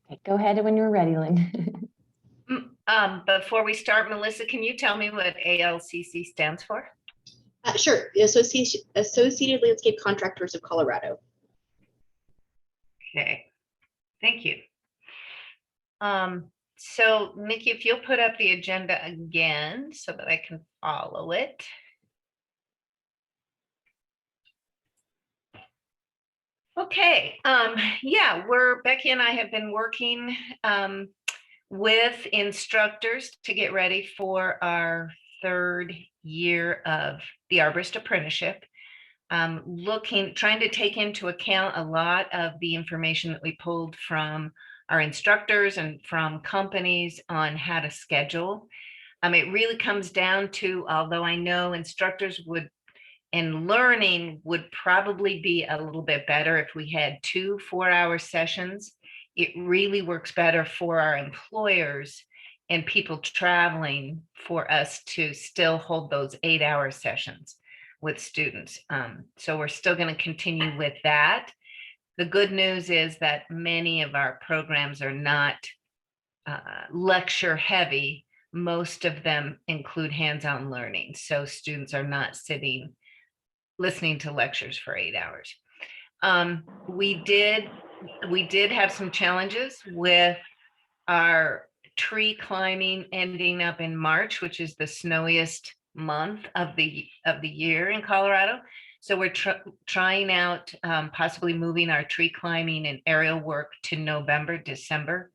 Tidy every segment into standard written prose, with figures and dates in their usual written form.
Okay, go ahead when you're ready, Lynn. Before we start, Melissa, can you tell me what ALCC stands for? Sure, the Associated Landscape Contractors of Colorado. Okay, thank you. So Nikki, if you'll put up the agenda again so that I can follow it. Okay, yeah, Becky and I have been working with instructors to get ready for our third year of the Arborist Apprenticeship. Trying to take into account a lot of the information that we pulled from our instructors and from companies on how to schedule. It really comes down to, although I know instructors and learning would probably be a little bit better if we had 2 4-hour sessions. It really works better for our employers and people traveling for us to still hold those 8-hour sessions with students. So we're still going to continue with that. The good news is that many of our programs are not lecture heavy. Most of them include hands-on learning. So students are not sitting listening to lectures for 8 hours. We did have some challenges with our tree climbing ending up in March, which is the snowiest month of the year in Colorado. So we're trying out possibly moving our tree climbing and aerial work to November, December,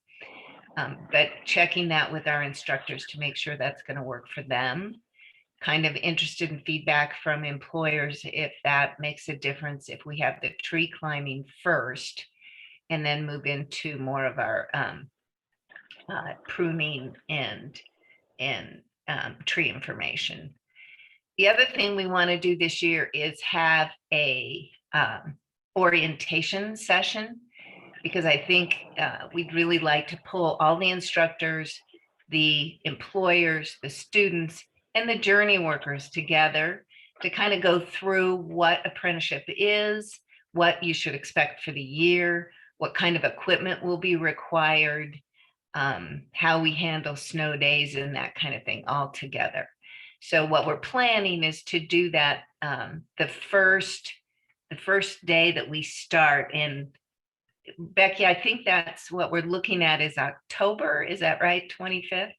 but checking that with our instructors to make sure that's going to work for them. Kind of interested in feedback from employers if that makes a difference, if we have the tree climbing first and then move into more of our pruning and tree information. The other thing we want to do this year is have a orientation session, because I think we'd really like to pull all the instructors, the employers, the students, and the journey workers together to kind of go through what apprenticeship is, what you should expect for the year, what kind of equipment will be required, how we handle snow days and that kind of thing all together. So what we're planning is to do that the first day that we start. And Becky, I think that's what we're looking at is October. Is that right? 25th?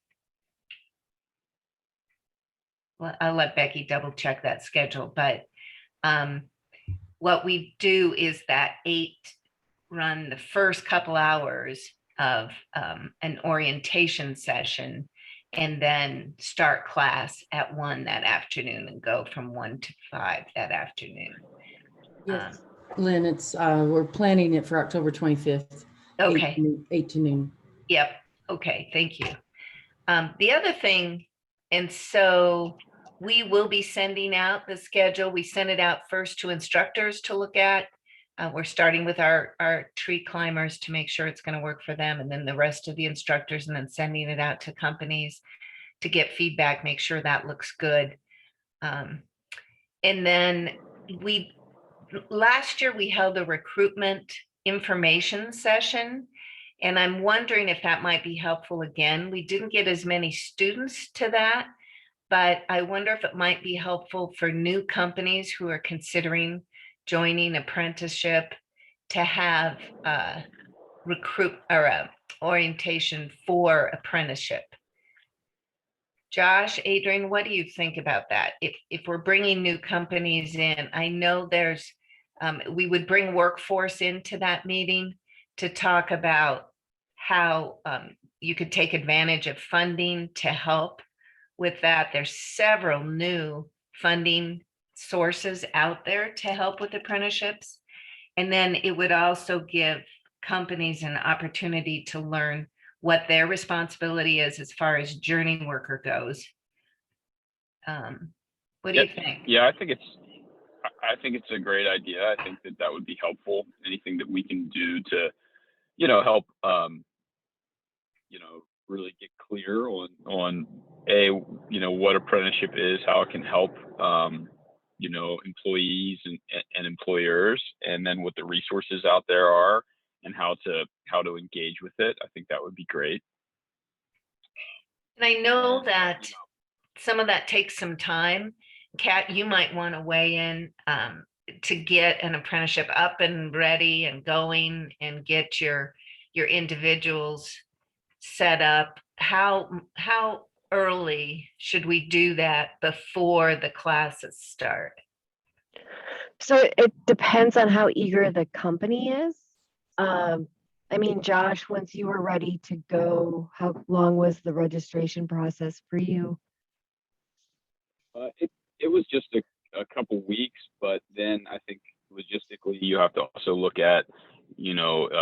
Well, I'll let Becky double check that schedule, but what we do is that run the first couple hours of an orientation session and then start class at 1 that afternoon and go from 1 to 5 that afternoon. Yes, Lynn, it's we're planning it for October 25th. Okay. 8 to noon. Yep. Okay. Thank you. The other thing, and so we will be sending out the schedule. We send it out first to instructors to look at. We're starting with our tree climbers to make sure it's going to work for them, and then the rest of the instructors, and then sending it out to companies to get feedback, make sure that looks good. And then last year we held a recruitment information session, and I'm wondering if that might be helpful again. We didn't get as many students to that, but I wonder if it might be helpful for new companies who are considering joining apprenticeship to have a recruit or a orientation for apprenticeship. Josh, Adrian, what do you think about that? If we're bringing new companies in, I know there's, we would bring workforce into that meeting to talk about how you could take advantage of funding to help with that. There's several new funding sources out there to help with apprenticeships. And then it would also give companies an opportunity to learn what their responsibility is as far as journey worker goes. What do you think? Yeah, I think it's a great idea. I think that would be helpful. Anything that we can do to, help, really get clear on what apprenticeship is, how it can help, employees and employers, and then what the resources out there are, and how to engage with it, I think that would be great. And I know And, that you know, some of that takes some time. Kat, you might want to weigh in to get an apprenticeship up and ready and going and get your individuals set up. How early should we do that before the classes start? So it depends on how eager the company is. I mean, Josh, once you were ready to go, how long was the registration process for you? it was just a couple weeks, but then I think logistically you have to also look at,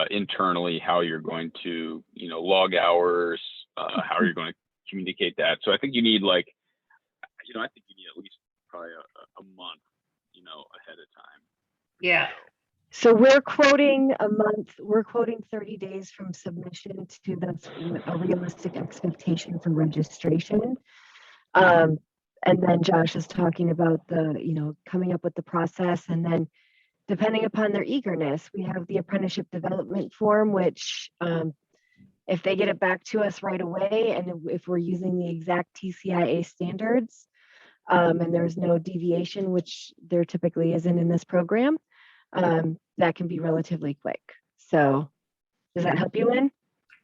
internally how you're going to, log hours, how you're going to communicate that. So I think you need I think you need at least probably a month, ahead of time. Yeah. So we're quoting a month, we're quoting 30 days from submission to that's a realistic expectation for registration. And then Josh is talking about coming up with the process, and then depending upon their eagerness, we have the apprenticeship development form, which if they get it back to us right away, and if we're using the exact TCIA standards, and there's no deviation, which there typically isn't in this program, that can be relatively quick. So does that help you, Lynn?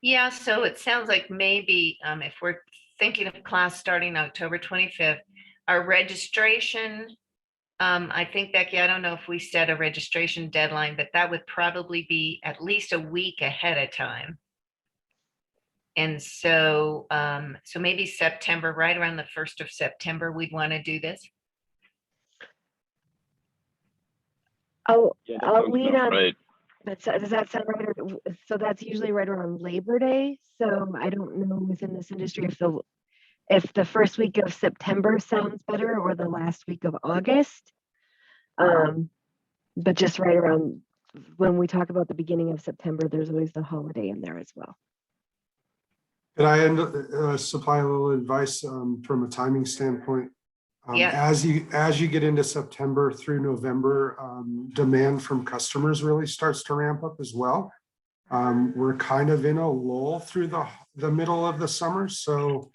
Yeah, so it sounds like maybe if we're thinking of class starting October 25th, our registration, I think, Becky, I don't know if we set a registration deadline, but that would probably be at least a week ahead of time. And so, so maybe September, right around the 1st of September, we'd want to do this. I'll Yeah, that I'll sounds lead about on. right. Does that sound right? So that's usually right around Labor Day. So I don't know within this industry if the first week of September sounds better or the last week of August. But just right around when we talk about the beginning of September, there's always the holiday in there as well. Could I supply a little advice from a timing standpoint? Yeah. As you get into September through November, demand from customers really starts to ramp up as well. We're kind of in a lull through the middle of the summer, so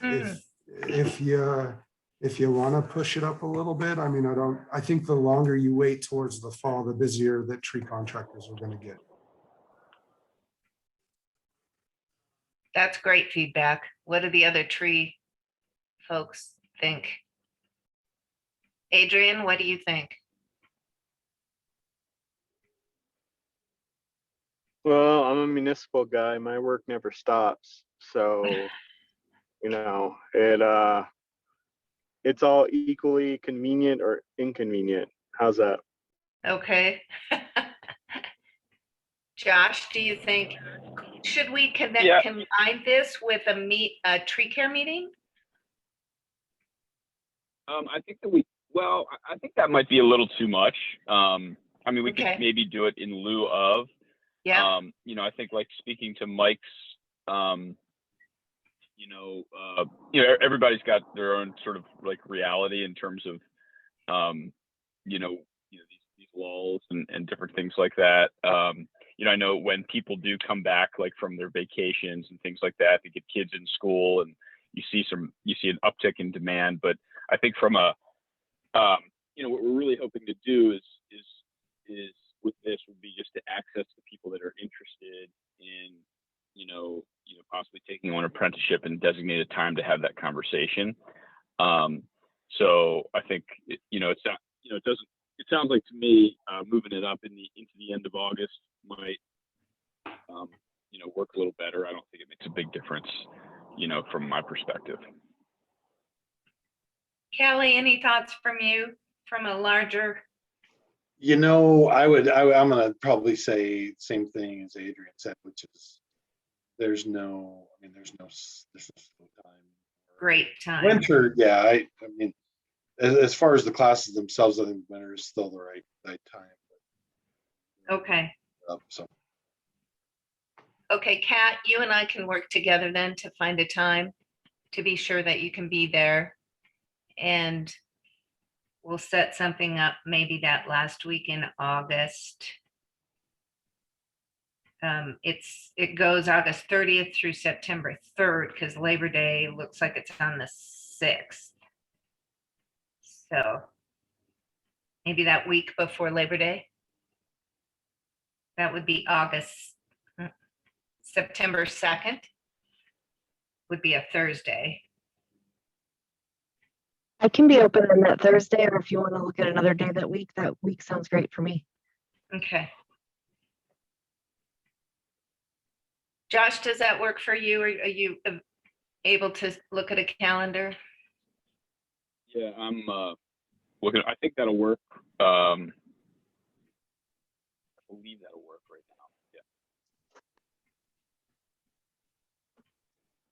if you want to push it up a little bit, I mean, I think the longer you wait towards the fall, the busier that tree contractors are going to get. That's great feedback. What do the other tree folks think? Adrian, what do you think? Well, I'm a municipal guy. My work never stops. So, it's all equally convenient or inconvenient. How's that? Okay. Josh, do you think, should we Yeah. combine this with a tree care meeting? I think I think that might be a little too much. I mean, we Okay. could maybe do it in lieu of, Yeah, I think speaking to Mike's, everybody's got their own sort of reality in terms of, these lulls and different things like that. I know when people do come back from their vacations and things like that, they get kids in school and you see an uptick in demand. But I think from what we're really hoping to do is with this would be just to access the people that are interested in, possibly taking on apprenticeship and designated time to have that conversation. So I think, it sounds like to me, moving it up into the end of August might, work a little better. I don't think it makes a big difference, from my perspective. Kelly, any thoughts from you from a larger? I'm going to probably say the same thing as Adrian said, which is there's no slow time. Great time. Winter, yeah. I mean, as far as the classes themselves, I think winter is still the right time. Okay. So. Okay, Kat, you and I can work together then to find a time to be sure that you can be there. And we'll set something up maybe that last week in August. It goes August 30th through September 3rd because Labor Day looks like it's on the 6th. So maybe that week before Labor Day. That would be September 2nd would be a Thursday. I can be open on that Thursday, or if you want to look at another day that week sounds great for me. Okay. Josh, does that work for you? Are you able to look at a calendar? Yeah, I'm looking. I think that'll work. I believe that'll work right now. Yeah.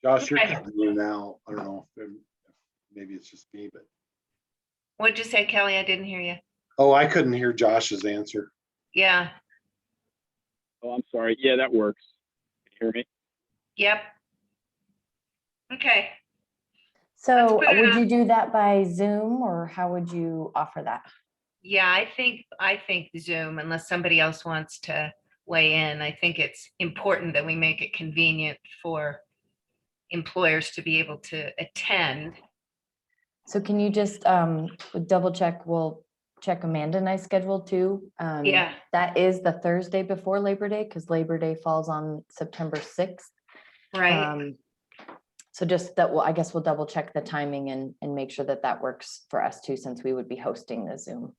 Josh, you're Okay. cutting in now. I don't know if maybe it's just me, but, What'd you say, Kelly? I didn't hear you. oh, I couldn't hear Josh's answer. Yeah. Oh, I'm sorry. Yeah, that works. Can you hear me? Yep. Okay. So put it would on. you do that by Zoom or how would you offer that? Yeah, I think Zoom, unless somebody else wants to weigh in. I think it's important that we make it convenient for employers to be able to attend. So can you just double check? We'll check Amanda and I schedule too. Yeah. That is the Thursday before Labor Day because Labor Day falls on September 6th. Right. So just that, well, I guess we'll double check the timing and make sure that that works for us too, since we would be hosting the Zoom.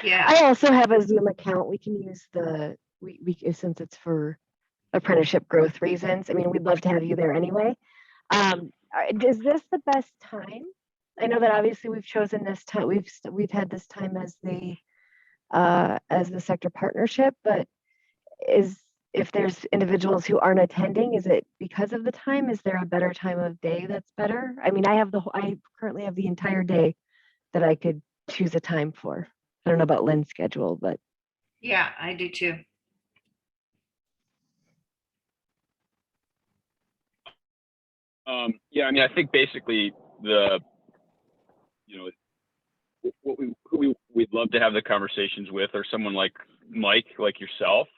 Yeah. I also have a Zoom account. We can use since it's for apprenticeship growth reasons. I mean, we'd love to have you there anyway. Is this the best time? I know that obviously we've chosen this time. We've had this time as the sector partnership, but if there's individuals who aren't attending, is it because of the time? Is there a better time of day that's better? I mean, I currently have the entire day that I could choose a time for. I don't know about Lynn's schedule, but Yeah, I do too. Yeah, I mean, I think basically we'd love to have the conversations with, or someone like Mike, like yourself,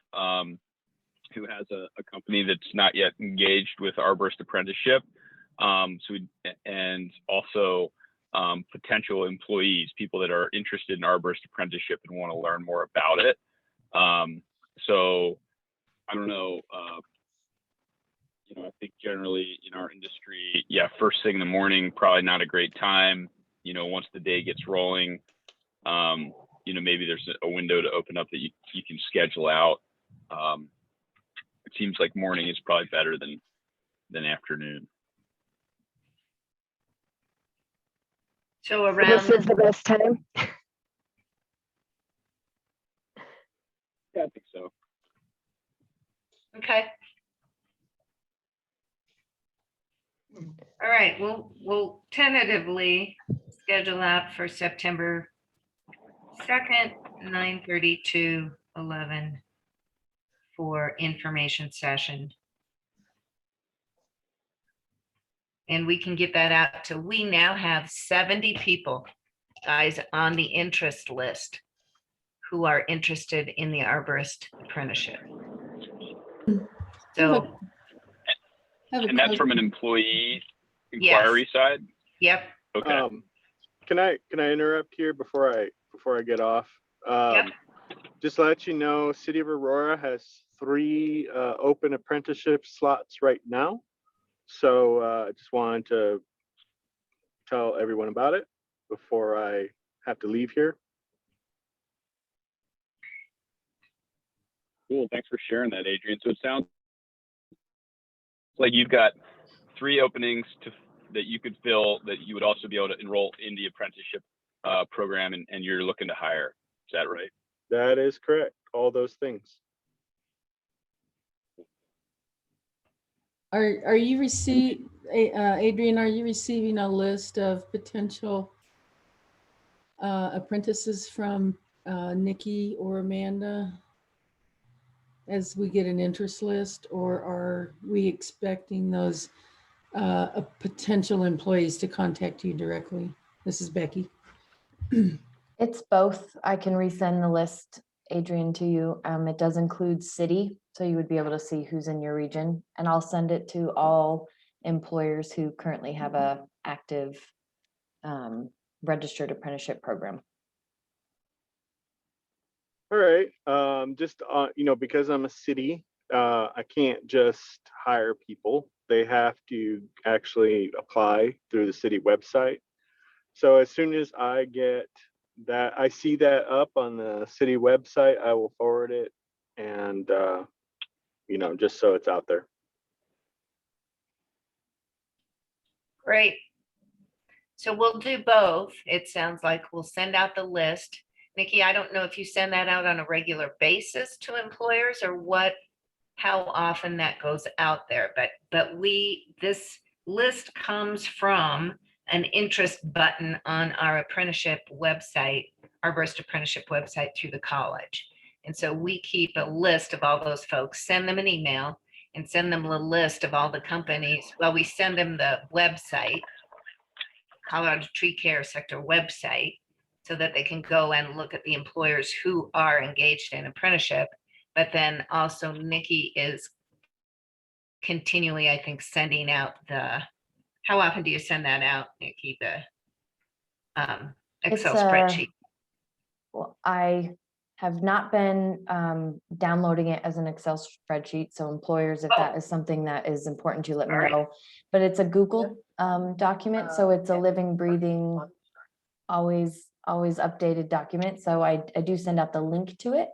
who has a company that's not yet engaged with Arborist Apprenticeship. And also potential employees, people that are interested in Arborist Apprenticeship and want to learn more about it. So I don't know. I think generally in our industry, yeah, first thing in the morning, probably not a great time. Once the day gets rolling, maybe there's a window to open up that you can schedule out. It seems like morning is probably better than afternoon. So this is around, the best time. Yeah, I think so. okay. All right, we'll tentatively schedule out for September 2nd, 9:30 to 11 for information session. And we can get that out to, we now have 70 people, guys, on the interest list who are interested in the arborist apprenticeship. So, And that's from an employee Yes. inquiry side? yep, Okay. Can I interrupt here before I get off? Just to let you know, City of Aurora has 3 open apprenticeship slots right now. So I just wanted to tell everyone about it before I have to leave here. Cool. Thanks for sharing that, Adrian. So it sounds like you've got 3 openings that you could fill, that you would also be able to enroll in the apprenticeship program, and you're looking to hire. Is that right? That is correct. All those things. Are you Adrian, are you receiving a list of potential apprentices from Nikki or Amanda as we get an interest list, or are we expecting those potential employees to contact you directly? This is Becky. It's both. I can resend the list Adrian, to you. It does include city, so you would be able to see who's in your region. And I'll send it to all employers who currently have a active registered apprenticeship program. All right, just, you know, because I'm a city, I can't just hire people. They have to actually apply through the city website. So as soon as I get that, I see that up on the city website, I will forward it and, you know, just so it's out there. Great. So we'll do both. It sounds like we'll send out the list. Nikki, I don't know if you send that out on a regular basis to employers or what, how often that goes out there, but this list comes from an interest button on our apprenticeship website, our Arborist apprenticeship website through the college. And so we keep a list of all those folks, send them an email and send them a list of all the companies. Well, we send them the website, Colorado Tree Care Sector website, so that they can go and look at the employers who are engaged in apprenticeship. But then also Nikki is continually, I think, sending out the, how often do you send that out, Nikki, the Excel It's, spreadsheet? Well, I have not been downloading it as an Excel spreadsheet. So employers, if that is something that is important to you, let me Alright. know. But it's a Google document, so it's a living, breathing, always updated document. So I do send out the link to it,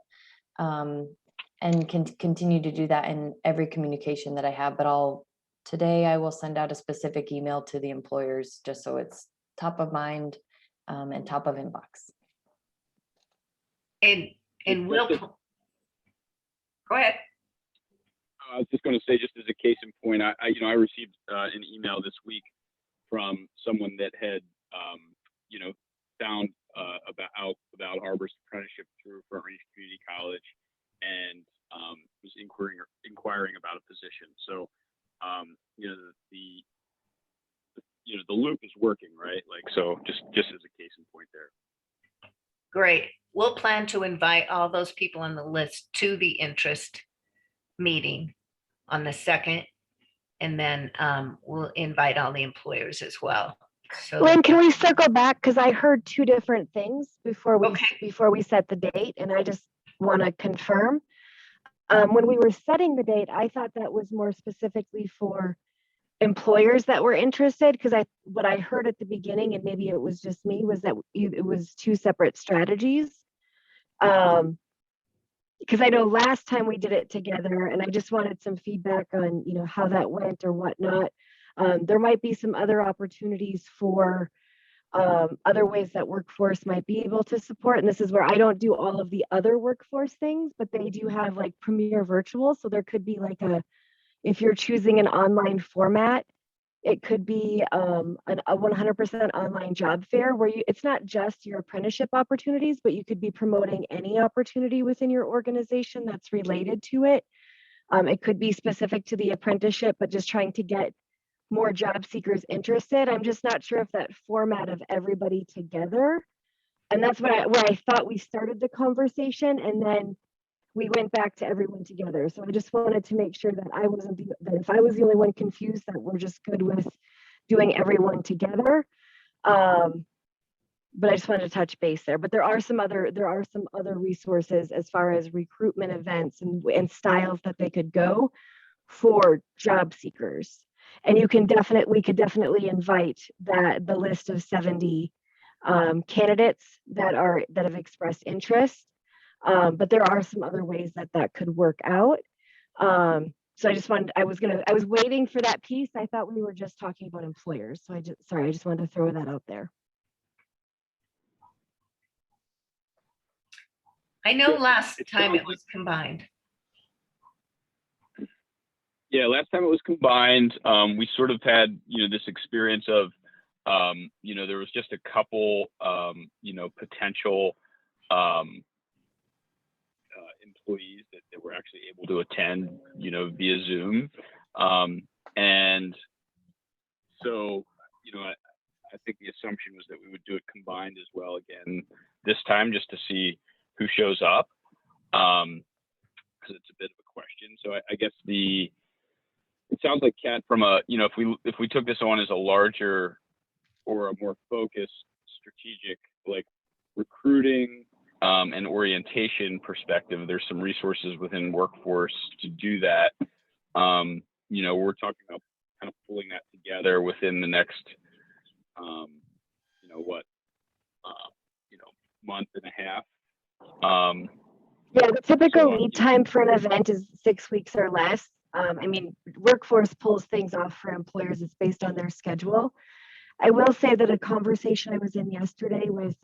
and can continue to do that in every communication that I have. But today I will send out a specific email to the employers just so it's top of mind and top of inbox. And we'll, go ahead. I was just going to say, just as a case in point, I received an email this week from someone that had, found about Arborist apprenticeship through Front Range Community College, and was inquiring about a position. So, the loop is working, right? Like, so just as a case in point there. Great. We'll plan to invite all those people on the list to the interest meeting on the 2nd. And then we'll invite all the employers as well. So Lynn, can we circle back? Because I heard two different things before we set the date, and I just want to confirm. When we were setting the date, I thought that was more specifically for employers that were interested, because what I heard at the beginning, and maybe it was just me, was that it was two separate strategies. Because I know last time we did it together, and I just wanted some feedback on how that went or whatnot. There might be some other opportunities for other ways that workforce might be able to support. And this is where I don't do all of the other workforce things, but they do have like Premier Virtual. So there could be like if you're choosing an online format, it could be a 100% online job fair where it's not just your apprenticeship opportunities, but you could be promoting any opportunity within your organization that's related to it. It could be specific to the apprenticeship, but just trying to get more job seekers interested. I'm just not sure if that format of everybody together, and that's where I thought we started the conversation, and then we went back to everyone together. So I just wanted to make sure that that if I was the only one confused, that we're just good with doing everyone together. But I just wanted to touch base there. But there are some other resources as far as recruitment events and styles that they could go for job seekers. And we could definitely invite the list of 70 candidates that have expressed interest. But there are some other ways that could work out. So I was waiting for that piece. I thought we were just talking about employers. So I just wanted to throw that out there. I know last time it was combined. Yeah, last time it was combined. We sort of had, this experience of, there was just a couple, potential employees that were actually able to attend, via Zoom. And so, I think the assumption was that we would do it combined as well again this time, just to see who shows up. because it's a bit of a question. So I guess it sounds like, Kat, from a, if we took this on as a larger or a more focused strategic, like recruiting and orientation perspective, there's some resources within Workforce to do that. We're talking about kind of pulling that together within the next, month and a half. Yeah, the typical So, lead time for an event is 6 weeks or less. Workforce pulls things off for employers. It's based on their schedule. I will say that a conversation I was in yesterday with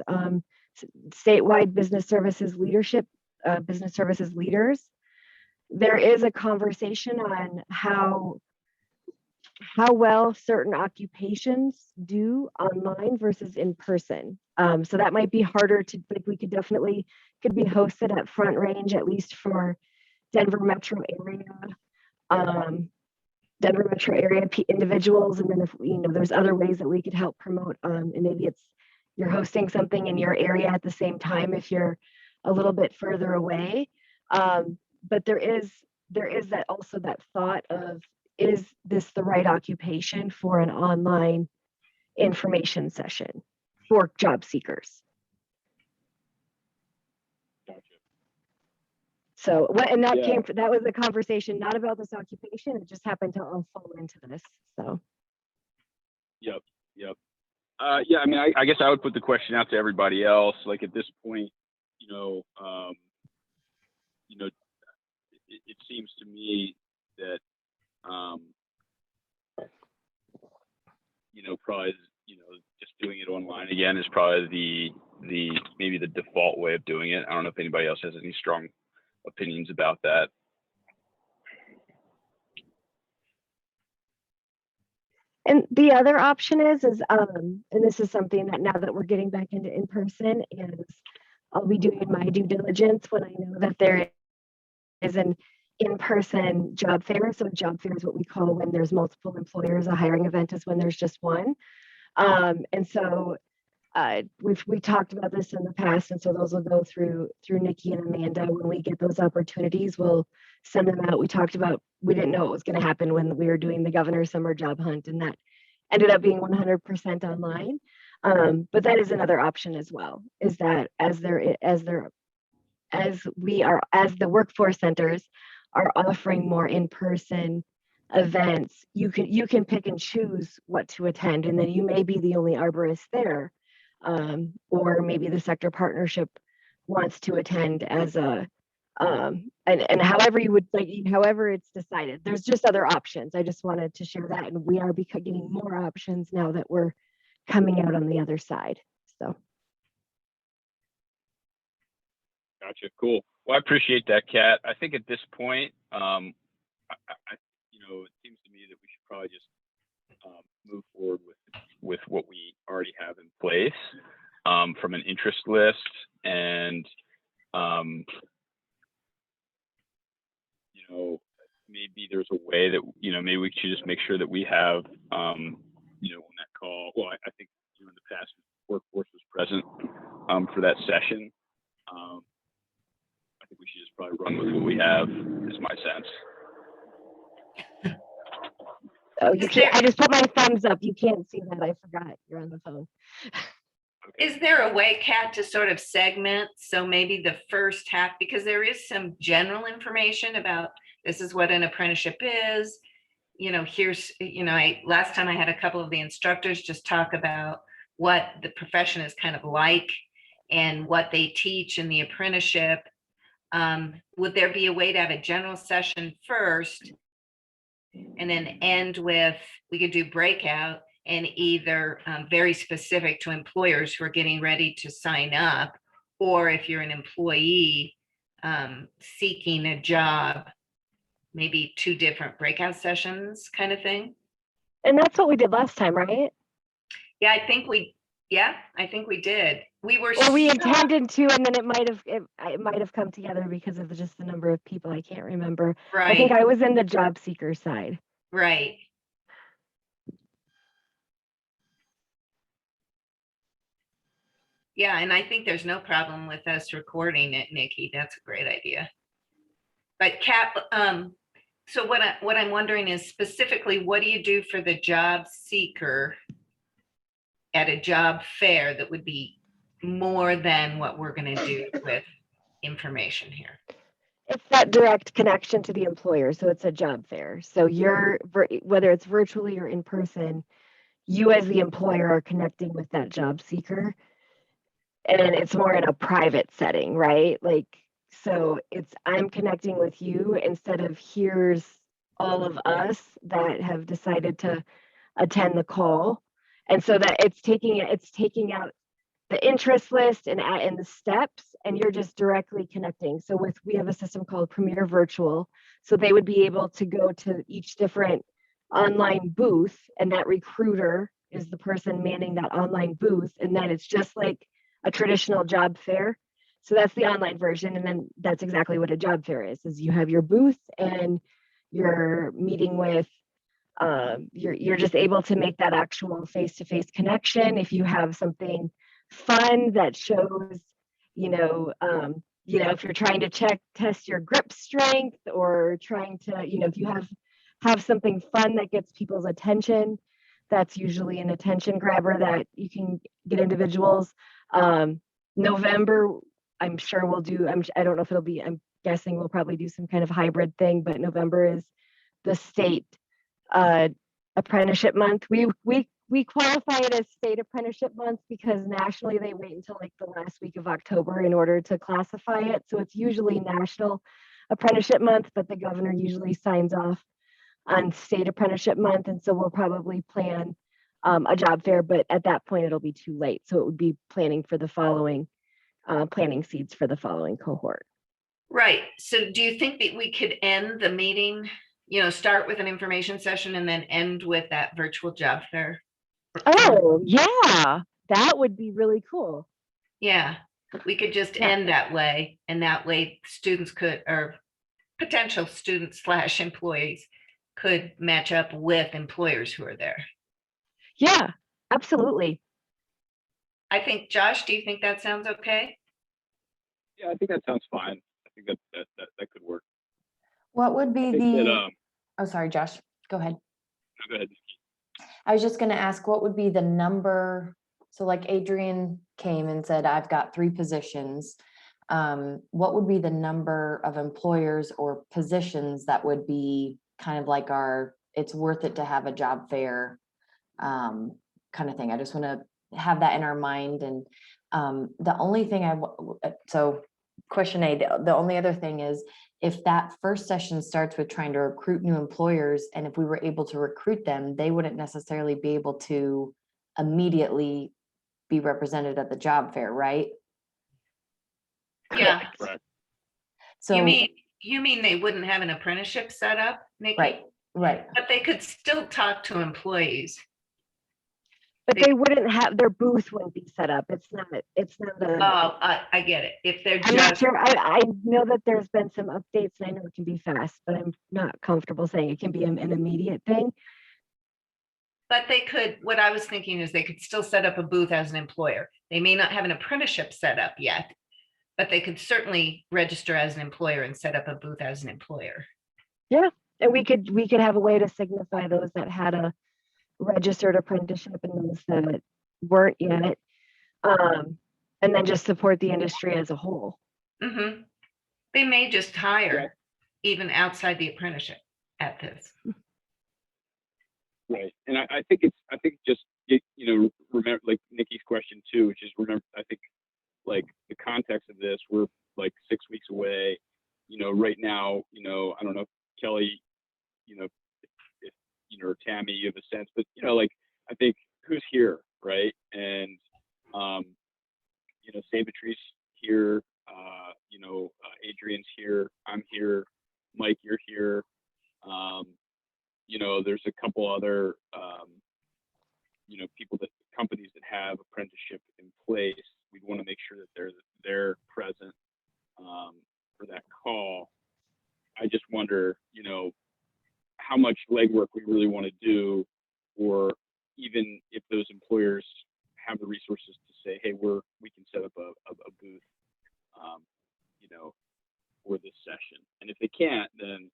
statewide business services leadership, business services leaders, there is a conversation on how well certain occupations do online versus in person. So that might be harder to, like, we could be hosted at Front Range, at least for Denver metro area individuals. And then if, there's other ways that we could help promote, and maybe it's you're hosting something in your area at the same time if you're a little bit further away. But there is that also that thought of, is this the right occupation for an online information session for job seekers? Gotcha. So that Yeah. that was a conversation not about this occupation. It just happened to all fall into this. So. Yep. I guess I would put the question out to everybody else. Like at this point, it seems to me that, probably, just doing it online again is probably maybe the default way of doing it. I don't know if anybody else has any strong opinions about that. And the other option is, and this is something that now that we're getting back into in-person, is I'll be doing my due diligence when I know that there is an in-person job fair. So a job fair is what we call when there's multiple employers. A hiring event is when there's just one. And so we talked about this in the past, and so those will go through Nikki and Amanda. When we get those opportunities, we'll send them out. We talked about, we didn't know what was going to happen when we were doing the governor's summer job hunt, and that ended up being 100% online. But that is another option as well, is that as the workforce centers are offering more in-person events, you can pick and choose what to attend, and then you may be the only arborist there, or maybe the sector partnership wants to attend as a and however you would, like, however it's decided. There's just other options. I just wanted to share that, and we are getting more options now that we're coming out on the other side. So. Gotcha. Cool. Well, I appreciate that, Kat. I think at this point, it seems to me that we should probably just move forward with what we already have in place from an interest list, and maybe there's a way that maybe we should just make sure that we have on that call. Well, I think in the past, Workforce was present for that session. I think we should just probably run with what we have, is my sense. Oh, you can't. I just put my thumbs up. You can't see that. I forgot you're on the phone. Is there a way, Kat, to sort of segment? So maybe the first half, because there is some general information about this is what an apprenticeship is. Last time I had a couple of the instructors just talk about what the profession is kind of like and what they teach in the apprenticeship. Would there be a way to have a general session first and then end with, we could do breakout and either very specific to employers who are getting ready to sign up, or if you're an employee seeking a job, maybe 2 different breakout sessions kind of thing? And that's what we did last time, right? Yeah, I think we did. We intended to, and then it might have come together because of just the number of people. I can't remember. Right. I think I was in the job seeker side. Right. Yeah, and I think there's no problem with us recording it, Nikki. That's a great idea. But Cap, so what I'm wondering is specifically, what do you do for the job seeker at a job fair that would be more than what we're going to do with information here? It's that direct connection to the employer. So it's a job fair. So whether it's virtually or in person, you as the employer are connecting with that job seeker. And it's more in a private setting, right? Like, so I'm connecting with you instead of here's all of us that have decided to attend the call. And so that it's taking out the interest list and the steps, and you're just directly connecting. So we have a system called Premier Virtual. So they would be able to go to each different online booth, and that recruiter is the person manning that online booth. And then it's just like a traditional job fair. So that's the online version. And then that's exactly what a job fair is you have your booth and you're meeting with, you're just able to make that actual face-to-face connection. If you have something fun that shows, if you're trying to test your grip strength, or trying to, if you have something fun that gets people's attention, that's usually an attention grabber that you can get individuals. November, I'm sure we'll do, I don't know if it'll be, I'm guessing we'll probably do some kind of hybrid thing, but November is the state apprenticeship month. We qualify it as state apprenticeship month because nationally they wait until like the last week of October in order to classify it. So it's usually National Apprenticeship Month, but the governor usually signs off on state apprenticeship month. And so we'll probably plan a job fair, but at that point it'll be too late. So it would be planning for the following, planting seeds for the following cohort. Right. So do you think that we could end the meeting, start with an information session and then end with that virtual job fair? Oh, yeah, that would be really cool. Yeah, we could just end that way, and that way students could, or potential students / employees could match up with employers who are there. Yeah, absolutely. I think, Josh, do you think that sounds okay? Yeah, I think that sounds fine. I think that could work. What would be I think that, oh, sorry, Josh, go ahead. no, go ahead. I was just going to ask, what would be the number? So like Adrian came and said, I've got 3 positions. What would be the number of employers or positions that would be kind of like it's worth it to have a job fair kind of thing? I just want to have that in our mind. And the only thing so question A, the only other thing is, if that first session starts with trying to recruit new employers, and if we were able to recruit them, they wouldn't necessarily be able to immediately be represented at the job fair, right? Yeah. Right. So you mean they wouldn't have an apprenticeship set up, Nikki? Right. But they could still talk to employees. But they wouldn't have, their booth wouldn't be set up. It's not Oh, I get it. If they're I'm not just, sure. I know that there's been some updates, and I know it can be fast, but I'm not comfortable saying it can be an immediate thing. but they could, what I was thinking is they could still set up a booth as an employer. They may not have an apprenticeship set up yet, but they could certainly register as an employer and set up a booth as an employer. Yeah, and we could have a way to signify those that had a registered apprenticeship and those that weren't yet, and then just support the industry as a whole. Mm-hmm. They may just hire even outside the apprenticeship at this. Right. And I think just, remember, like Nikki's question too, which is, remember, I think like the context of this, we're like 6 weeks away, right now, I don't know, Kelly, if or Tammy, you have a sense, but like, I think who's here, right? And, St. Patrice here, Adrian's here, I'm here, Mike, you're here. There's a couple other, companies that have apprenticeship in place. We'd want to make sure that they're present for that call. I just wonder, how much legwork we really want to do, or even if those employers have the resources to say, hey, we can set up a booth, you know, for this session. And if they can't, then,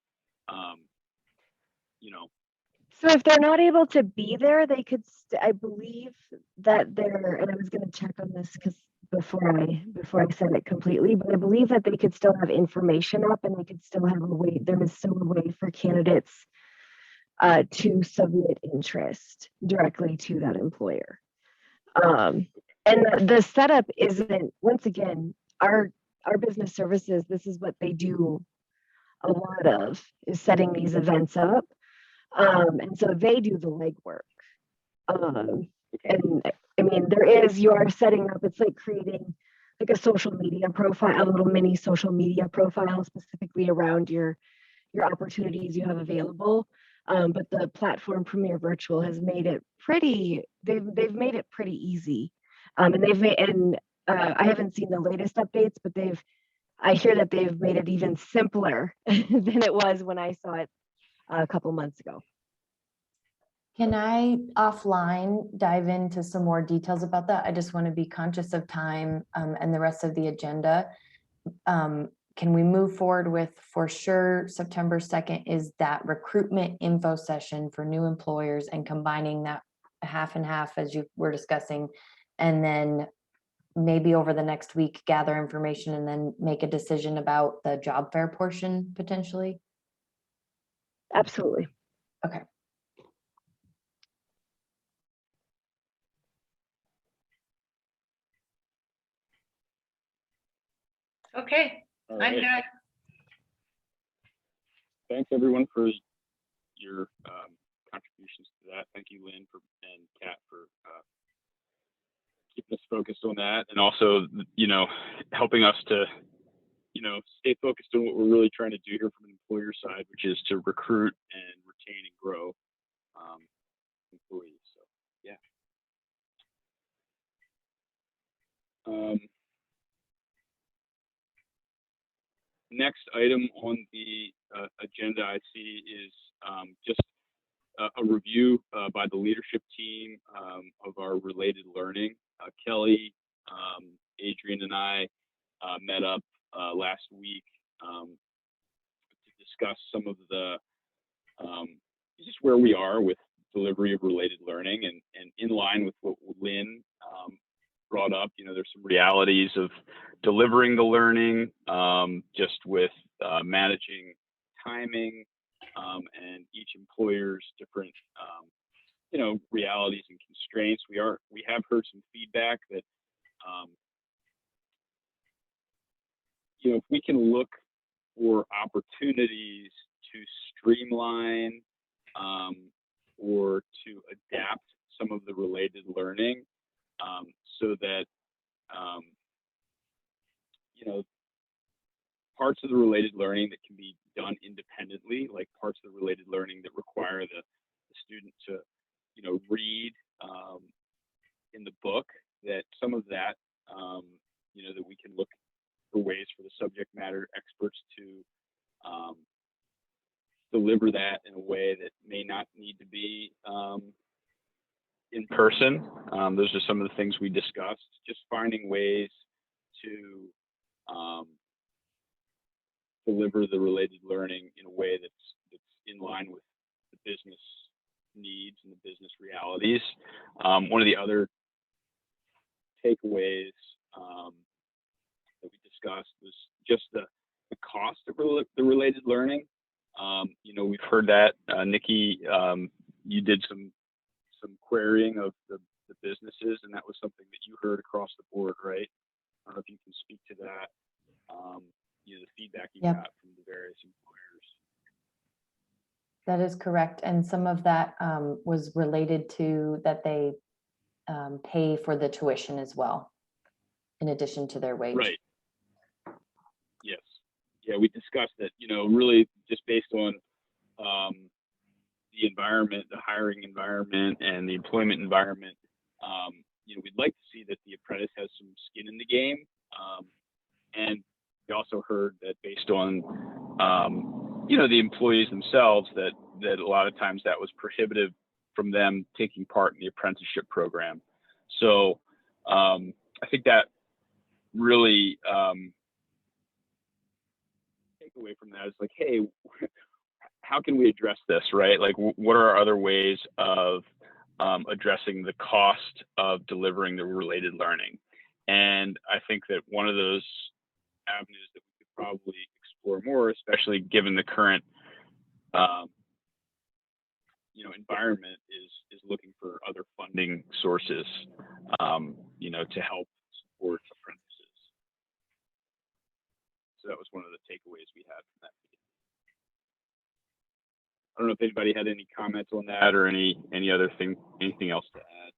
you know, So if they're not able to be there, they could, I believe that they're, and I was gonna check on this because before I said it completely, but I believe that they could still have information up and they could still have a way, there is still a way for candidates to submit interest directly to that employer. And the setup isn't, once again, our business services, this is what they do a lot of, is setting these events up. And so they do the legwork. And I mean, you are setting up, it's like creating like a social media profile, a little mini social media profile specifically around your opportunities you have available. But the platform Premier Virtual has made it they've made it pretty easy. And I haven't seen the latest updates, but I hear that they've made it even simpler than it was when I saw it a couple months ago. Can I offline dive into some more details about that? I just want to be conscious of time and the rest of the agenda. Can we move forward with, for sure, September 2nd is that recruitment info session for new employers and combining that half and half as you were discussing, and then maybe over the next week, gather information and then make a decision about the job fair portion potentially? Absolutely. Okay. Okay, all I'm right. done. Thanks everyone for your contributions to that. Thank you, Lynn and Kat for keeping us focused on that, and also, you know, helping us to, you know, stay focused on what we're really trying to do here from an employer side, which is to recruit and retain and grow employees. So yeah. Next item on the agenda I see is just a review by the leadership team of our related learning. Kelly, Adrian, and I met up last week to discuss some of the just where we are with delivery of related learning, and in line with what Lynn brought up. You know, there's some realities of delivering the learning, just with managing timing, and each employer's different, you know, realities and constraints. We have heard some feedback that, you know, if we can look for opportunities to streamline or to adapt some of the related learning, so that, you know, parts of the related learning that can be done independently, like parts of the related learning that require the student to, you know, read in the book, that some of that, you know, that we can look for ways for the subject matter experts to deliver that in a way that may not need to be in person. Those are some of the things we discussed, just finding ways to deliver the related learning in a way that's in line with the business needs and the business realities. One of the other takeaways that we discussed was just the cost of the related learning. You know, we've heard that, Nikki, you did some querying of the businesses, and that was something that you heard across the board, right? I don't know if you can speak to that, you know, the feedback you got from the various employers. That is correct. And some of that was related to that they pay for the tuition as well, in addition to their wage. Right. Yes. Yeah, we discussed that, you know, really just based on the environment, the hiring environment and the employment environment. You know, we'd like to see that the apprentice has some skin in the game. And we also heard that based on, you know, the employees themselves, that a lot of times that was prohibitive from them taking part in the apprenticeship program. So I think that really take away from that is like, hey, how can we address this, right? Like, what are other ways of addressing the cost of delivering the related learning? And I think that one of those avenues that we could probably explore more, especially given the current environment, is looking for other funding sources, to help support apprentices. So that was one of the takeaways we had from that meeting. I don't know if anybody had any comments on that or any other thing, anything else to add.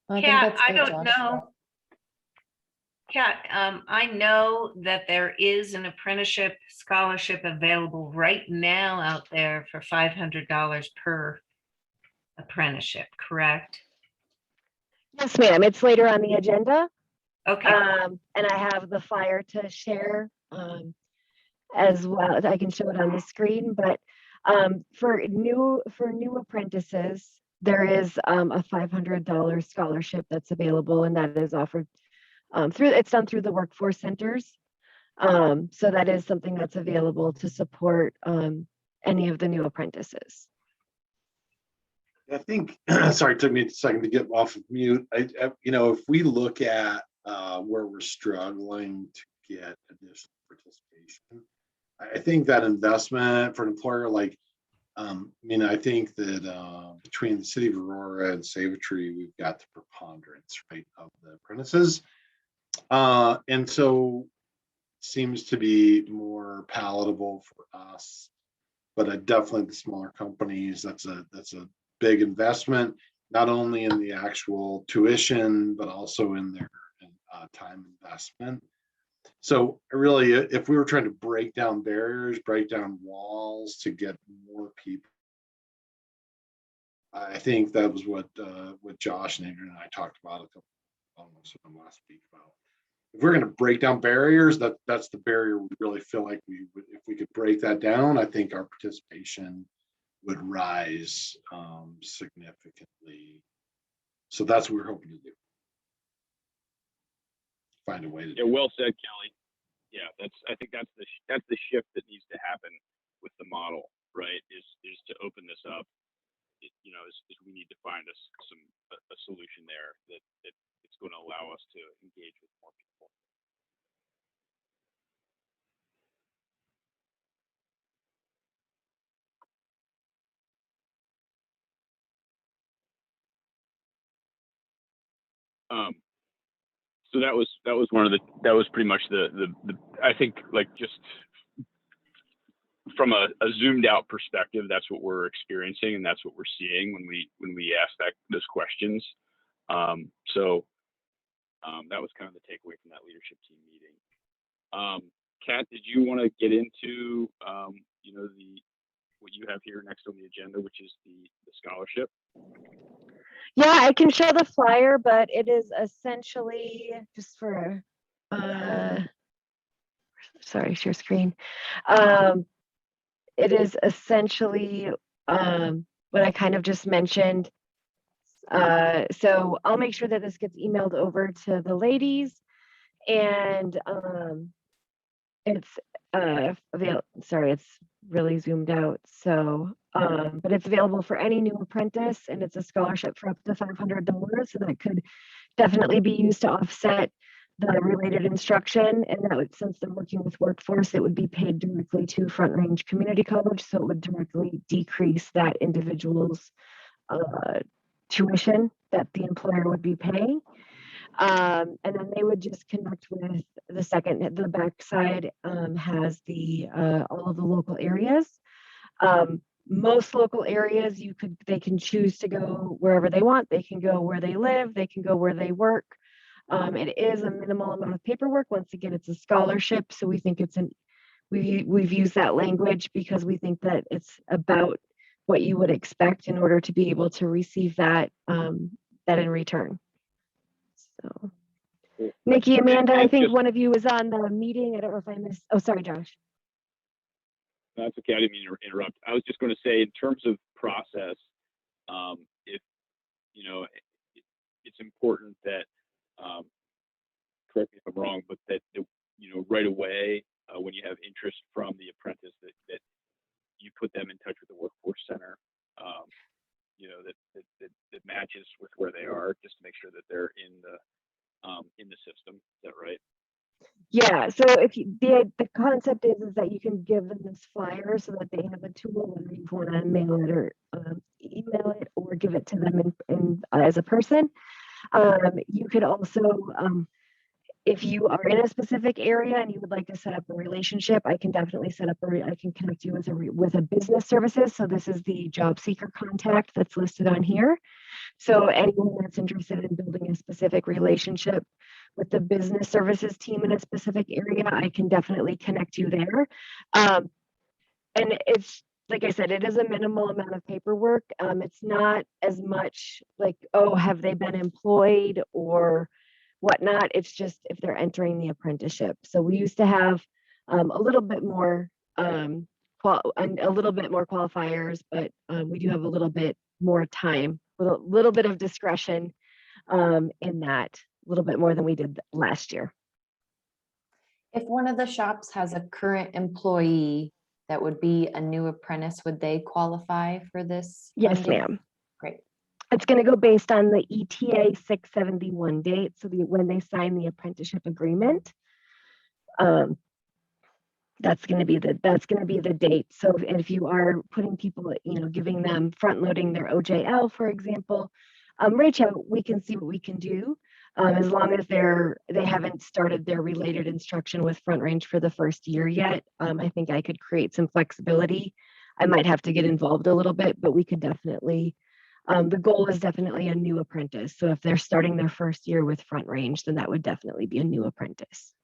I think Kat, that's I good, don't Josh. know. Kat, I know that there is an apprenticeship scholarship available right now out there for $500 per apprenticeship, correct? Yes, ma'am. It's later on the agenda. Okay, And I have the flyer to share as well. I can show it on the screen, but for new apprentices, there is a $500 scholarship that's available, and that is offered it's done through the workforce centers. So that is something that's available to support any of the new apprentices. I think, sorry, it took me a second to get off of mute. If we look at where we're struggling to get additional participation, I think that investment for an employer like, I think that between the city of Aurora and Save-A-Tree, we've got the preponderance, right, of the apprentices. And so seems to be more palatable for us, but definitely the smaller companies, that's a big investment, not only in the actual tuition, but also in their time investment. So really, if we were trying to break down barriers, break down walls to get more people, I think that was what Josh and Adrian and I talked about almost last week about. If we're going to break down barriers, that's the barrier we really feel like if we could break that down, I think our participation would rise significantly. So that's what we're hoping to do. Find a way to do. Yeah, well said, Kelly. Yeah, I think that's the shift that needs to happen with the model, right? Is to open this up. Is we need to find a solution there that it's going to allow us to engage with more people. So that was pretty much the I think, like, just from a zoomed out perspective, that's what we're experiencing and that's what we're seeing when we ask those questions. So that was kind of the takeaway from that leadership team meeting. Kat, did you want to get into what you have here next on the agenda, which is the scholarship? Yeah, I can show the flyer, but it is essentially just for sorry, share screen. It is essentially what I kind of just mentioned. So I'll make sure that this gets emailed over to the ladies, and it's sorry, it's really zoomed out. So, but it's available for any new apprentice, and it's a scholarship for up to $500. So that could definitely be used to offset the related instruction. And that would, since they're working with workforce, it would be paid directly to Front Range Community College. So it would directly decrease that individual's tuition that the employer would be paying. And then they would just connect with the backside has all of the local areas. Most local areas, they can choose to go wherever they want. They can go where they live. They can go where they work. It is a minimal amount of paperwork. Once again, it's a scholarship. So we think we've used that language because we think that it's about what you would expect in order to be able to receive that in return. So, Nikki, Amanda, I think one of you was on the meeting. I don't know if I missed. Oh, sorry, Josh. That's okay. I didn't mean to interrupt. I was just going to say, in terms of process, if you know, it's important that, correct me if I'm wrong, but that you know, right away when you have interest from the apprentice, that you put them in touch with the workforce center. You know, that matches with where they are, just to make sure that they're in the system. Is that right? Yeah, so if you, the concept is that you can give them this flyer so that they have a tool when they want to mail it or email it or give it to them as a person. You could also, if you are in a specific area and you would like to set up a relationship, I can definitely set up I can connect you with a business services. So this is the job seeker contact that's listed on here. So anyone that's interested in building a specific relationship with the business services team in a specific area, I can definitely connect you there. And it's, like I said, it is a minimal amount of paperwork. It's not as much like, oh, have they been employed or whatnot. It's just if they're entering the apprenticeship. So we used to have a little bit more qualifiers, but we do have a little bit more time, a little bit of discretion in that, a little bit more than we did last year. If one of the shops has a current employee that would be a new apprentice, would they qualify for this? Yes, funding? ma'am. Great. It's going to go based on the ETA 671 date. So when they sign the apprenticeship agreement, that's going to be the date. So if you are putting people, you know, giving them front loading their OJL, for example, Rachel, we can see what we can do. As long as they haven't started their related instruction with Front Range for the first year yet, I think I could create some flexibility. I might have to get involved a little bit, but we could definitely, the goal is definitely a new apprentice. So if they're starting their first year with Front Range, then that would definitely be a new apprentice.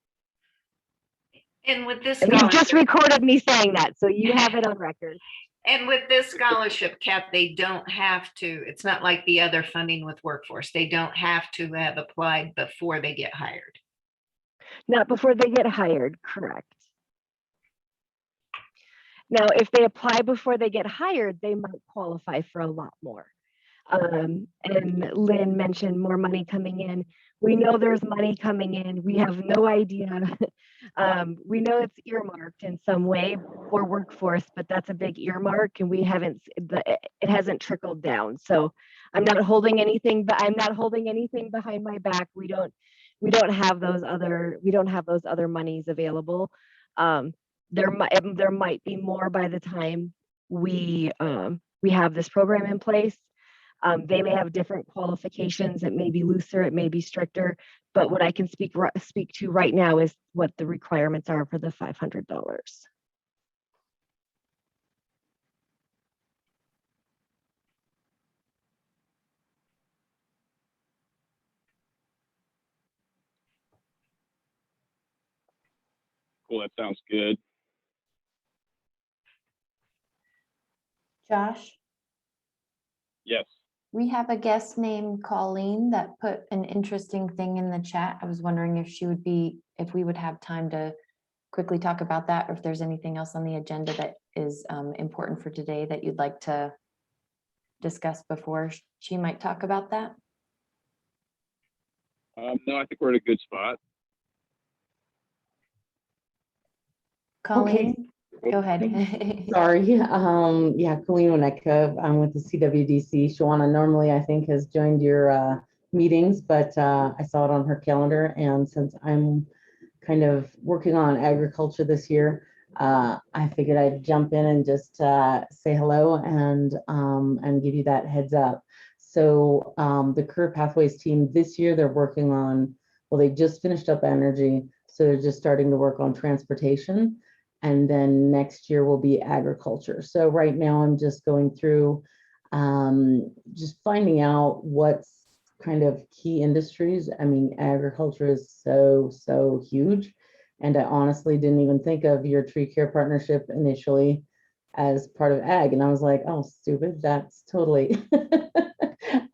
And with this And you've just scholarship, recorded me saying that, so you have it on record. and with this scholarship, Kat, they don't have to, it's not like the other funding with workforce. They don't have to have applied before they get hired. Not before they get hired, correct. Now, if they apply before they get hired, they might qualify for a lot more. And Lynn mentioned more money coming in. We know there's money coming in. We have no idea. We know it's earmarked in some way for workforce, but that's a big earmark, and we haven't. It hasn't trickled down. So I'm not holding anything, but I'm not holding anything behind my back. We don't have those other monies available. There might be more by the time we have this program in place. They may have different qualifications. It may be looser, it may be stricter, but what I can speak to right now is what the requirements are for the $500. Cool. That sounds good. Josh, Yes. we have a guest named Colleen that put an interesting thing in the chat. I was wondering if we would have time to quickly talk about that, or if there's anything else on the agenda that is important for today that you'd like to discuss before she might talk about that. No, I think we're at a good spot. Colleen, go ahead. Sorry. Yeah, Colleen Winnetka. I'm with the CWDC. Shawana normally, I think, has joined your meetings, but I saw it on her calendar. And since I'm kind of working on agriculture this year, I figured I'd jump in and just say hello and give you that heads up. So the Career Pathways team this year, they're working on, well, they just finished up energy. So they're just starting to work on transportation. And then next year will be agriculture. So right now I'm just going through, just finding out what's kind of key industries. I mean, agriculture is so huge. And I honestly didn't even think of your tree care partnership initially as part of ag. And I was like, oh, stupid, that's totally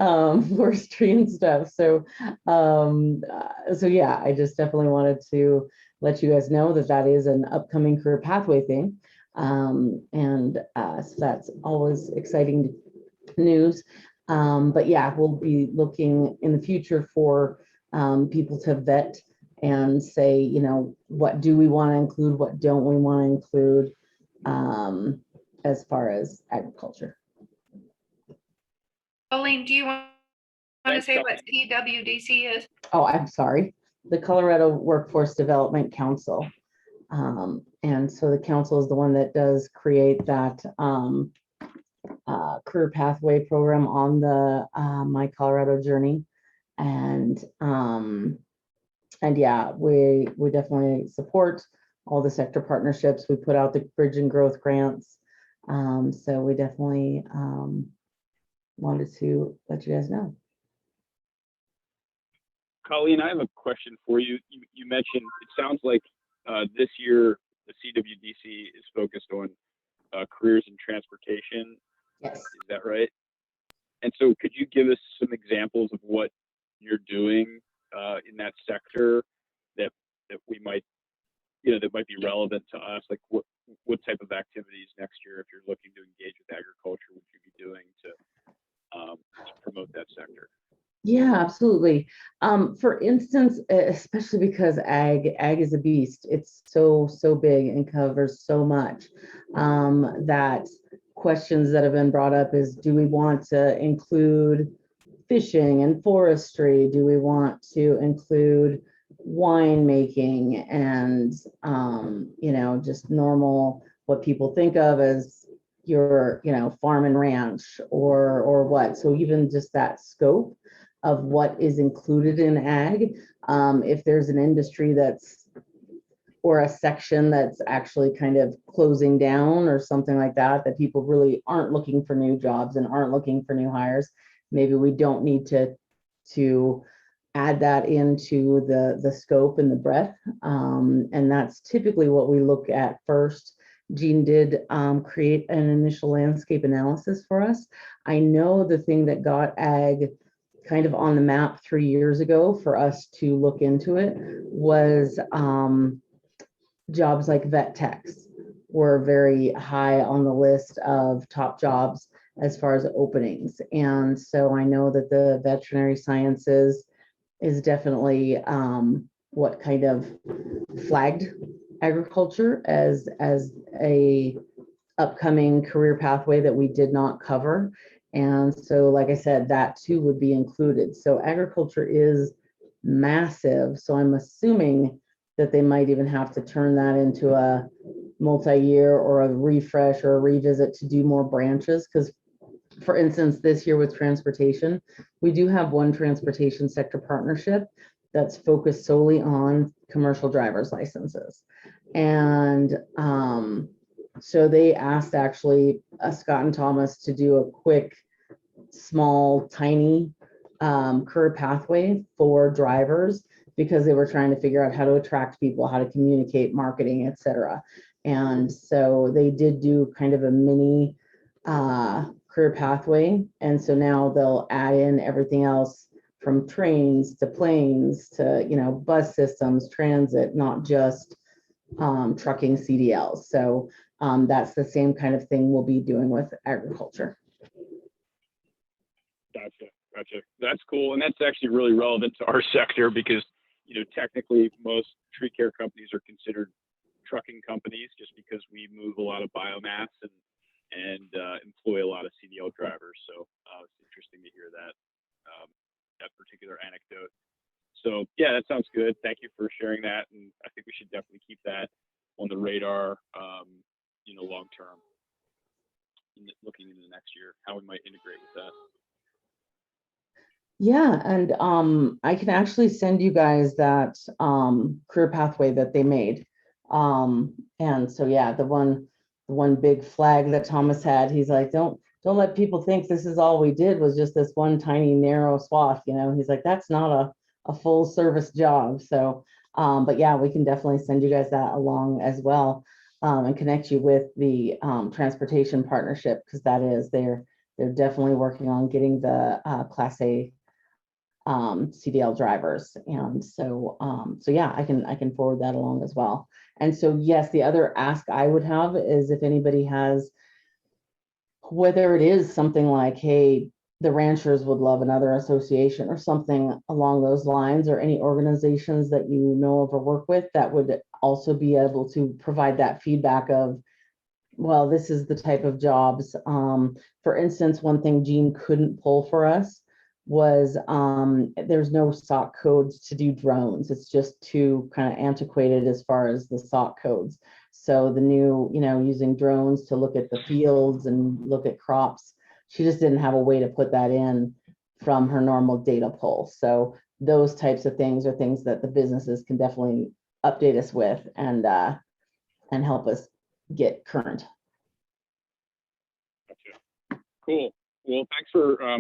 forestry and stuff. So yeah, I just definitely wanted to let you guys know that that is an upcoming career pathway thing. So that's always exciting news. But yeah, we'll be looking in the future for people to vet and say, you know, what do we want to include, what don't we want to include as far as agriculture. Colleen, do you want to Thanks, say Colleen. what CWDC is? Oh, I'm sorry, the Colorado Workforce Development Council. And so the council is the one that does create that career pathway program on the My Colorado Journey. And yeah, we definitely support all the sector partnerships. We put out the Bridge and Growth grants. So we definitely wanted to let you guys know. Colleen, I have a question for you. You mentioned, it sounds like this year the CWDC is focused on careers in transportation. Yes. Is that right? And so could you give us some examples of what you're doing in that sector that we might, you know, that might be relevant to us? Like what type of activities next year, if you're looking to engage with agriculture, would you be doing to promote that sector? Yeah, absolutely. For instance, especially because ag is a beast. It's so big and covers so much that questions that have been brought up is, do we want to include fishing and forestry? Do we want to include winemaking and you know, just normal what people think of as your, you know, farm and ranch or what? So even just that scope of what is included in ag. If there's an industry that's, or a section that's actually kind of closing down or something like that, that people really aren't looking for new jobs and aren't looking for new hires, maybe we don't need to add that into the scope and the breadth. And that's typically what we look at first. Jean did create an initial landscape analysis for us. I know the thing that got ag kind of on the map 3 years ago for us to look into it was jobs like vet techs were very high on the list of top jobs as far as openings. And so I know that the veterinary sciences is definitely what kind of flagged agriculture as a upcoming career pathway that we did not cover. And so, like I said, that too would be included. So agriculture is massive. So I'm assuming that they might even have to turn that into a multi-year or a refresh or a revisit to do more branches. Because for instance, this year with transportation, we do have one transportation sector partnership that's focused solely on commercial driver's licenses. And so they asked actually Scott and Thomas to do a quick, small, tiny career pathway for drivers because they were trying to figure out how to attract people, how to communicate, marketing, etc. And so they did do kind of a mini career pathway. And so now they'll add in everything else from trains to planes to, you know, bus systems, transit, not just trucking CDLs. So that's the same kind of thing we'll be doing with agriculture. Gotcha. That's cool. And that's actually really relevant to our sector because, you know, technically most tree care companies are considered trucking companies just because we move a lot of biomass and employ a lot of CDL drivers. So it's interesting to hear that particular anecdote. So yeah, that sounds good. Thank you for sharing that. And I think we should definitely keep that on the radar, you know, long term, looking into the next year, how we might integrate with that. Yeah, and I can actually send you guys that career pathway that they made. And so yeah, the one big flag that Thomas had, he's like, don't let people think this is all we did was just this one tiny narrow swath, you know. He's like, that's not a full service job. So but yeah, we can definitely send you guys that along as well, and connect you with the transportation partnership, because that is they're definitely working on getting the Class A CDL drivers. And so, so yeah, I can forward that along as well. And so, yes, the other ask I would have is if anybody has, whether it is something like, hey, the ranchers would love another association or something along those lines, or any organizations that you know of or work with that would also be able to provide that feedback of, well, this is the type of jobs. For instance, one thing Gene couldn't pull for us was there's no SOC codes to do drones. It's just too kind of antiquated as far as the SOC codes. So the new, using drones to look at the fields and look at crops, she just didn't have a way to put that in from her normal data pull. So those types of things are things that the businesses can definitely update us with and help us get current. Gotcha. Cool. Well,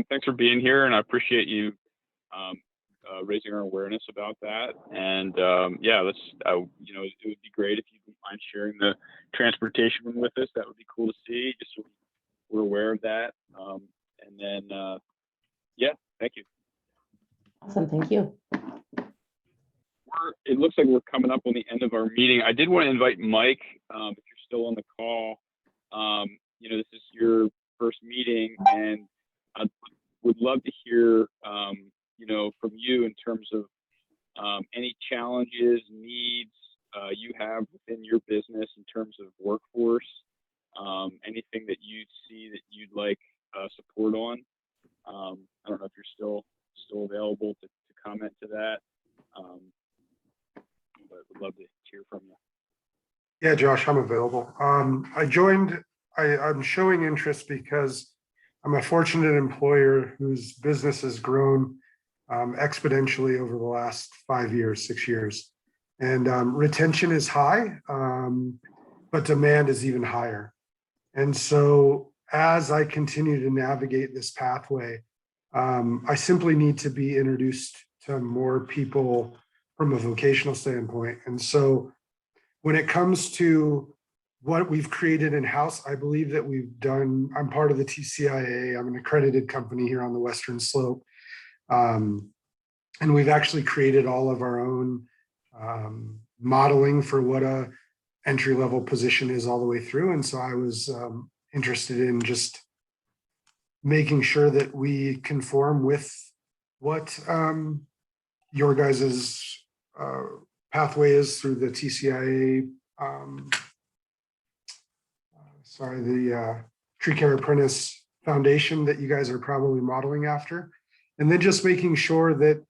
thanks for being here, and I appreciate you raising our awareness about that. And yeah, let's it would be great if you don't mind sharing the transportation one with us. That would be cool to see, just so we're aware of that. And then yeah, thank you. Awesome, thank you. It looks like we're coming up on the end of our meeting. I did want to invite Mike, if you're still on the call. This is your first meeting, and I would love to hear, from you in terms of any challenges, needs you have within your business in terms of workforce, anything that you see that you'd like support on. I don't know if you're still available to comment to that, but would love to hear from you. Yeah, Josh, I'm available. I'm showing interest because I'm a fortunate employer whose business has grown exponentially over the last 5 years, 6 years. And retention is high, but demand is even higher. And so as I continue to navigate this pathway, I simply need to be introduced to more people from a vocational standpoint. And so when it comes to what we've created in-house, I believe that I'm part of the TCIA. I'm an accredited company here on the Western Slope. And we've actually created all of our own modeling for what a entry-level position is all the way through. And so I was interested in just making sure that we conform with what your guys's pathway is through the TCIA, the Tree Care Apprentice Foundation that you guys are probably modeling after. And then just making sure that,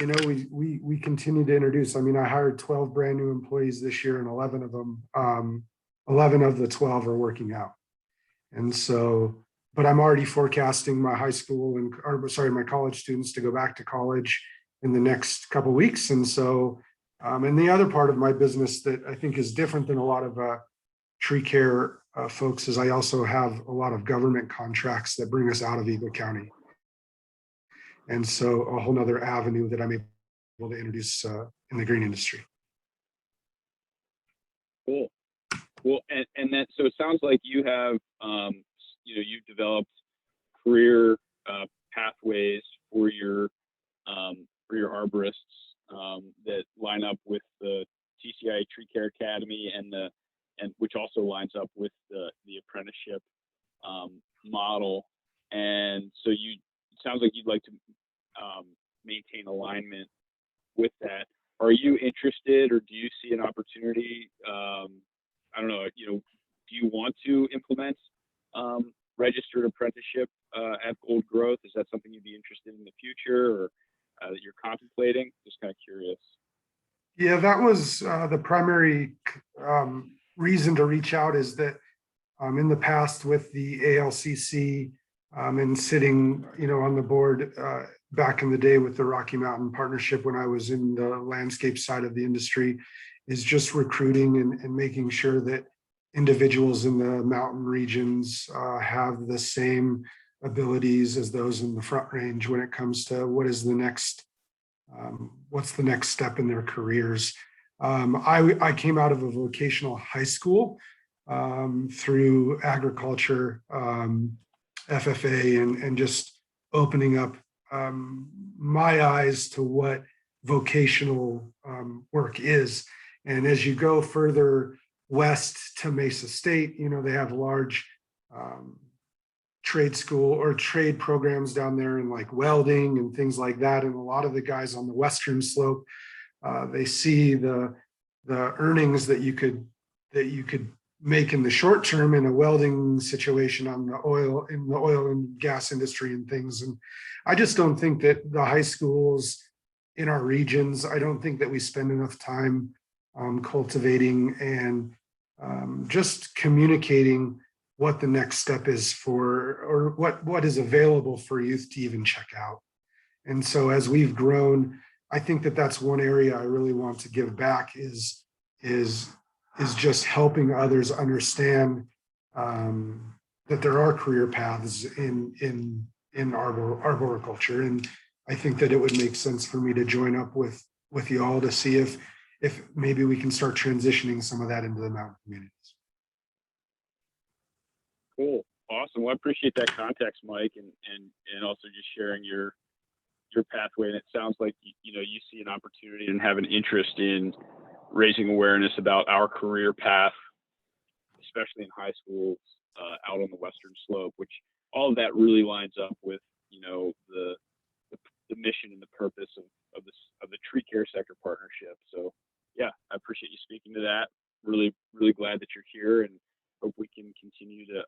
we continue to introduce. I mean, I hired 12 brand new employees this year, and 11 of the 12 are working out. And so, but I'm already forecasting my my college students to go back to college in the next couple of weeks. And so, and the other part of my business that I think is different than a lot of tree care folks is I also have a lot of government contracts that bring us out of Eagle County. And so a whole nother avenue that I'm able to introduce in the green industry. Cool. Well, and that, so it sounds like you have, you've developed career pathways for your arborists that line up with the TCIA Tree Care Academy and which also lines up with the apprenticeship model. And so it sounds like you'd like to maintain alignment with that. Are you interested, or do you see an opportunity? I don't know, do you want to implement registered apprenticeship at Gold Growth? Is that something you'd be interested in the future, or that you're contemplating? Just kind of curious. Yeah, that was the primary reason to reach out, is that in the past with the ALCC and sitting, on the board back in the day with the Rocky Mountain Partnership when I was in the landscape side of the industry, is just recruiting and making sure that individuals in the mountain regions have the same abilities as those in the Front Range when it comes to what's the next step in their careers. I came out of a vocational high school through agriculture, FFA, and just opening up my eyes to what vocational work is. And as you go further west to Mesa State, you know, they have large trade school or trade programs down there in like welding and things like that. And a lot of the guys on the western slope, they see the earnings that you could make in the short term in a welding situation in the oil and gas industry and things. And I just don't think that the high schools in our regions, I don't think that we spend enough time cultivating and just communicating what the next step is for, or what is available for youth to even check out. And so as we've grown, I think that that's one area I really want to give back is just helping others understand that there are career paths in arboriculture. And I think that it would make sense for me to join up with you all to see if maybe we can start transitioning some of that into the mountain communities. Cool. Awesome. Well, I appreciate that context, Mike, and also just sharing your pathway. And it sounds like, you know, you see an opportunity and have an interest in raising awareness about our career path, especially in high schools out on the western slope, which all of that really lines up with, you know, the mission and the purpose of the tree care sector partnership. So yeah, I appreciate you speaking to that. Really glad that you're here, and hope we can continue to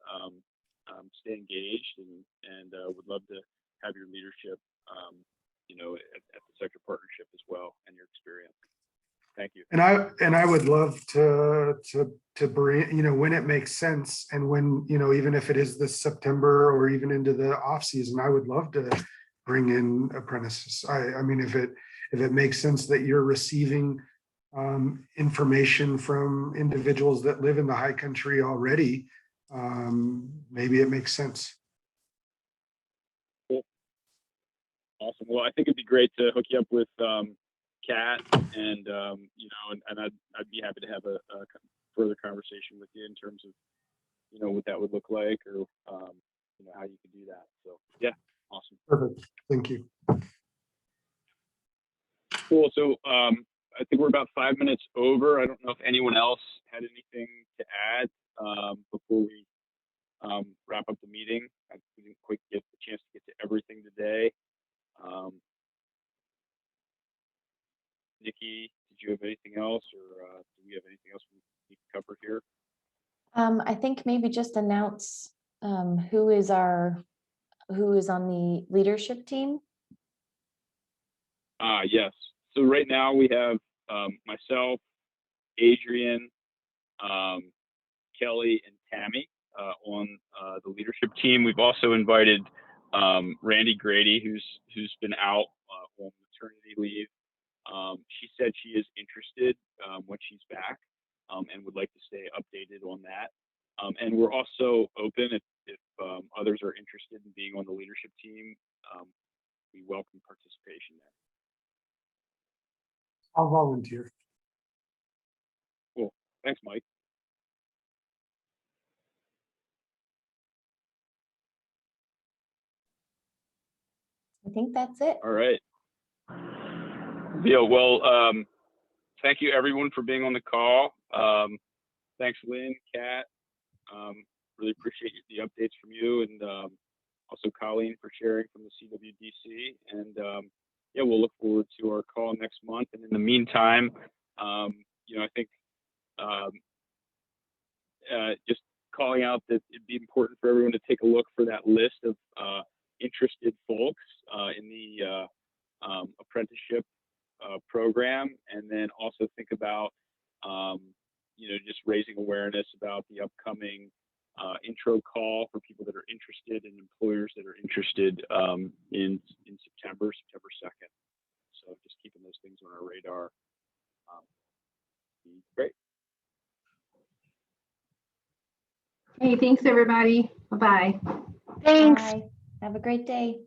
stay engaged, and would love to have your leadership, you know, at the sector partnership as well, and your experience. Thank you. And I would love to bring, you know, when it makes sense, and when, you know, even if it is this September or even into the off season, I would love to bring in apprentices. I mean, if it makes sense that you're receiving information from individuals that live in the high country already, maybe it makes sense. Cool. Awesome. Well, I think it'd be great to hook you up with Kat, and you know, and I'd be happy to have a further conversation with you in terms of, you know, what that would look like, or you know, how you could do that. So yeah, awesome. Perfect. Thank you. Cool. So I think we're about 5 minutes over. I don't know if anyone else had anything to add before we wrap up the meeting. I didn't quite get the chance to get to everything today. Nikki, did you have anything else, or do we have anything else we need to cover here? I think maybe just announce who is on the leadership team. Yes. So right now we have myself, Adrian, Kelly, and Tammy on the leadership team. We've also invited Randy Grady, who's been out on maternity leave. She said she is interested when she's back, and would like to stay updated on that. And we're also open if others are interested in being on the leadership team. We welcome participation there. I'll volunteer. Cool. Thanks, Mike. I think that's it. All right. Yeah, well, thank you everyone for being on the call. Thanks, Lynn, Kat. Really appreciate the updates from you, and also Colleen for sharing from the CWDC. And yeah, we'll look forward to our call next month. And in the meantime, you know, I think just calling out that it'd be important for everyone to take a look for that list of interested folks in the apprenticeship program, and then also think about you know, just raising awareness about the upcoming intro call for people that are interested, and employers that are interested in September 2nd. So just keeping those things on our radar. Great. Hey, thanks everybody. Bye-bye. Thanks. Bye. Have a great day.